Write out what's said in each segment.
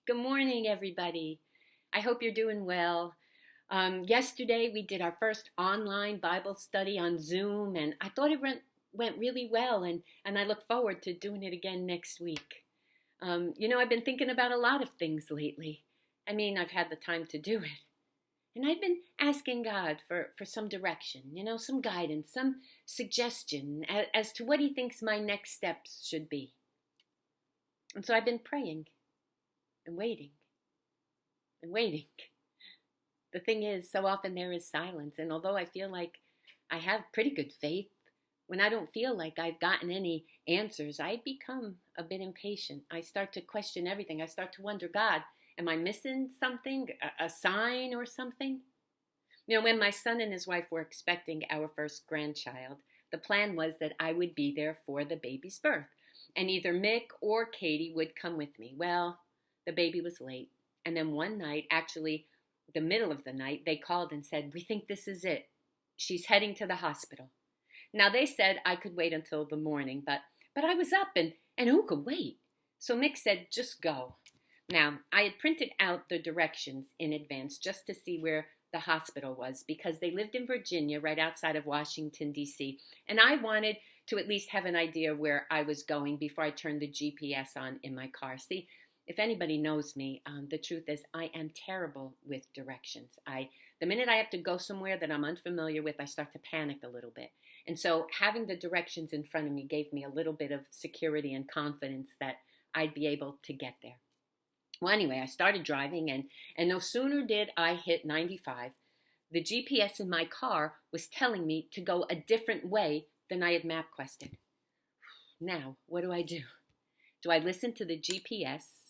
Good morning, everybody. I hope you're doing well. Yesterday, we did our first online Bible study on Zoom, and I thought it went really well, and I look forward to doing it again next week. I've been thinking about a lot of things lately. I mean, I've had the time to do it. And I've been asking God for some direction, some guidance, some suggestion as to what He thinks my next steps should be. And so I've been praying and waiting and waiting. The thing is, so often there is silence, and although I feel like I have pretty good faith, when I don't feel like I've gotten any answers, I become a bit impatient. I start to question everything. I start to wonder, God, am I missing something, a sign or something? When my son and his wife were expecting our first grandchild, the plan was that I would be there for the baby's birth, and either Mick or Katie would come with me. Well, the baby was late, and then one night, actually the middle of the night, they called and said, "We think this is it. She's heading to the hospital." Now they said I could wait until the morning, but I was up and who could wait? So Mick said, "Just go." Now, I had printed out the directions in advance just to see where the hospital was because they lived in Virginia right outside of Washington, D.C., and I wanted to at least have an idea where I was going before I turned the GPS on in my car. See, if anybody knows me, the truth is I am terrible with directions. The minute I have to go somewhere that I'm unfamiliar with, I start to panic a little bit. And so having the directions in front of me gave me a little bit of security and confidence that I'd be able to get there. Well, anyway, I started driving, and no sooner did I hit 95, the GPS in my car was telling me to go a different way than I had MapQuested. Now, what do I do? Do I listen to the GPS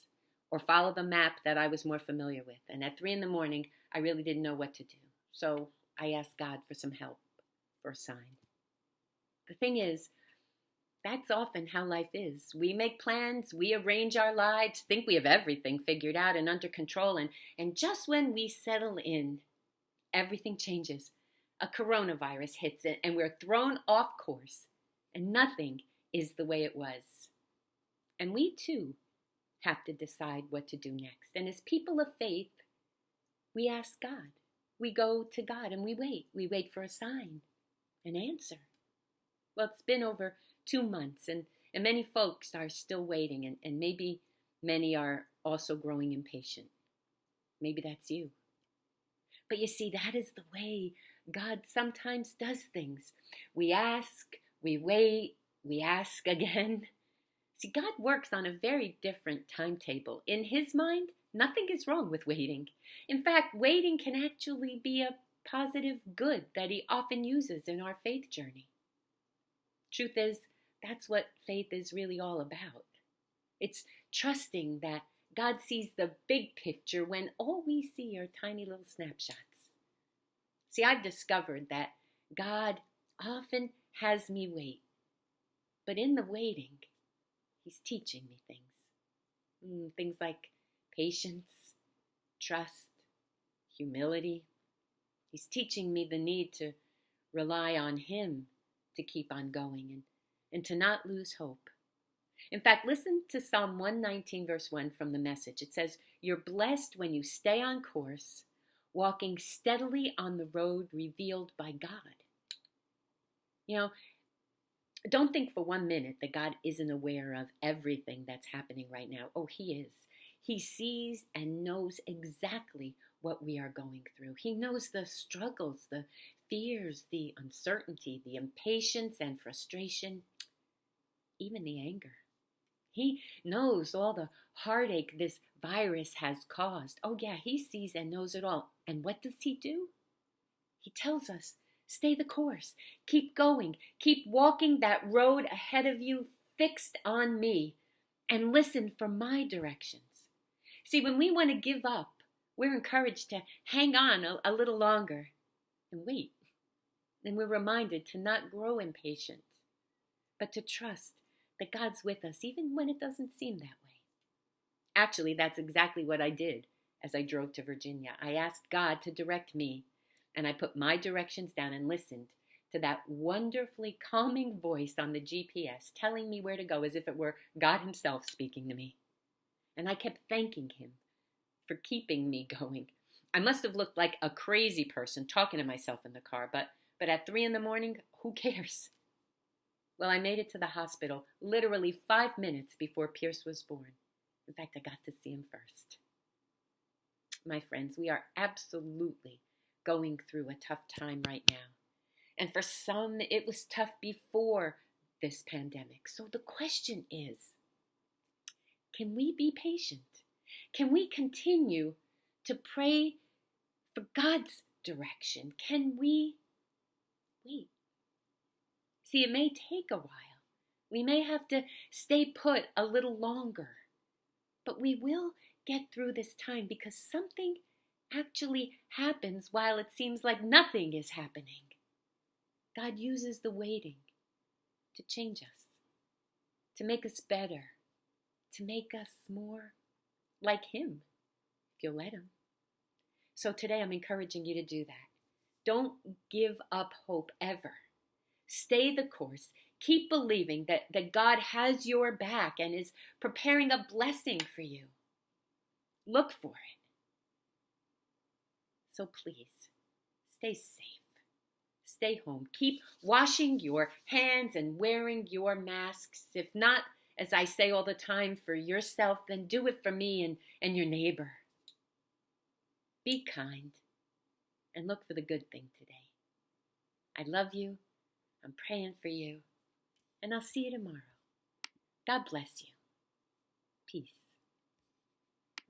or follow the map that I was more familiar with? And at 3 in the morning, I really didn't know what to do. So I asked God for some help, for a sign. The thing is, that's often how life is. We make plans, we arrange our lives, think we have everything figured out and under control, and just when we settle in, everything changes. A coronavirus hits it, and we're thrown off course, and nothing is the way it was. And we too have to decide what to do next. And as people of faith, we ask God. We go to God and we wait. We wait for a sign, an answer. Well, it's been over 2 months, and many folks are still waiting, and maybe many are also growing impatient. Maybe that's you. But you see, that is the way God sometimes does things. We ask, we wait, we ask again. See, God works on a very different timetable. In His mind, nothing is wrong with waiting. In fact, waiting can actually be a positive good that He often uses in our faith journey. Truth is, that's what faith is really all about. It's trusting that God sees the big picture when all we see are tiny little snapshots. See, I've discovered that God often has me wait, but in the waiting, He's teaching me things. Things like patience, trust, humility. He's teaching me the need to rely on Him to keep on going and to not lose hope. In fact, listen to Psalm 119, verse 1 from the Message. It says, "You're blessed when you stay on course, walking steadily on the road revealed by God." Don't think for 1 minute that God isn't aware of everything that's happening right now. Oh, He is. He sees and knows exactly what we are going through. He knows the struggles, the fears, the uncertainty, the impatience and frustration, even the anger. He knows all the heartache this virus has caused. Oh yeah, He sees and knows it all. And what does He do? He tells us, stay the course. Keep going. Keep walking that road ahead of you, fixed on me, and listen for my directions. See, when we want to give up, we're encouraged to hang on a little longer and wait. And we're reminded to not grow impatient, but to trust that God's with us even when it doesn't seem that way. Actually, that's exactly what I did as I drove to Virginia. I asked God to direct me, and I put my directions down and listened to that wonderfully calming voice on the GPS telling me where to go as if it were God Himself speaking to me. And I kept thanking Him for keeping me going. I must have looked like a crazy person talking to myself in the car, but at 3 in the morning, who cares? Well, I made it to the hospital literally 5 minutes before Pierce was born. In fact, I got to see him first. My friends, we are absolutely going through a tough time right now. And for some, it was tough before this pandemic. So the question is, can we be patient? Can we continue to pray for God's direction? Can we wait? See, it may take a while. We may have to stay put a little longer. But we will get through this time because something actually happens while it seems like nothing is happening. God uses the waiting to change us, to make us better, to make us more like Him, if you'll let Him. So today I'm encouraging you to do that. Don't give up hope ever. Stay the course. Keep believing that God has your back and is preparing a blessing for you. Look for it. So please, stay safe. Stay home. Keep washing your hands and wearing your masks. If not, as I say all the time, for yourself, then do it for me and your neighbor. Be kind and look for the good thing today. I love you. I'm praying for you. And I'll see you tomorrow. God bless you. Peace.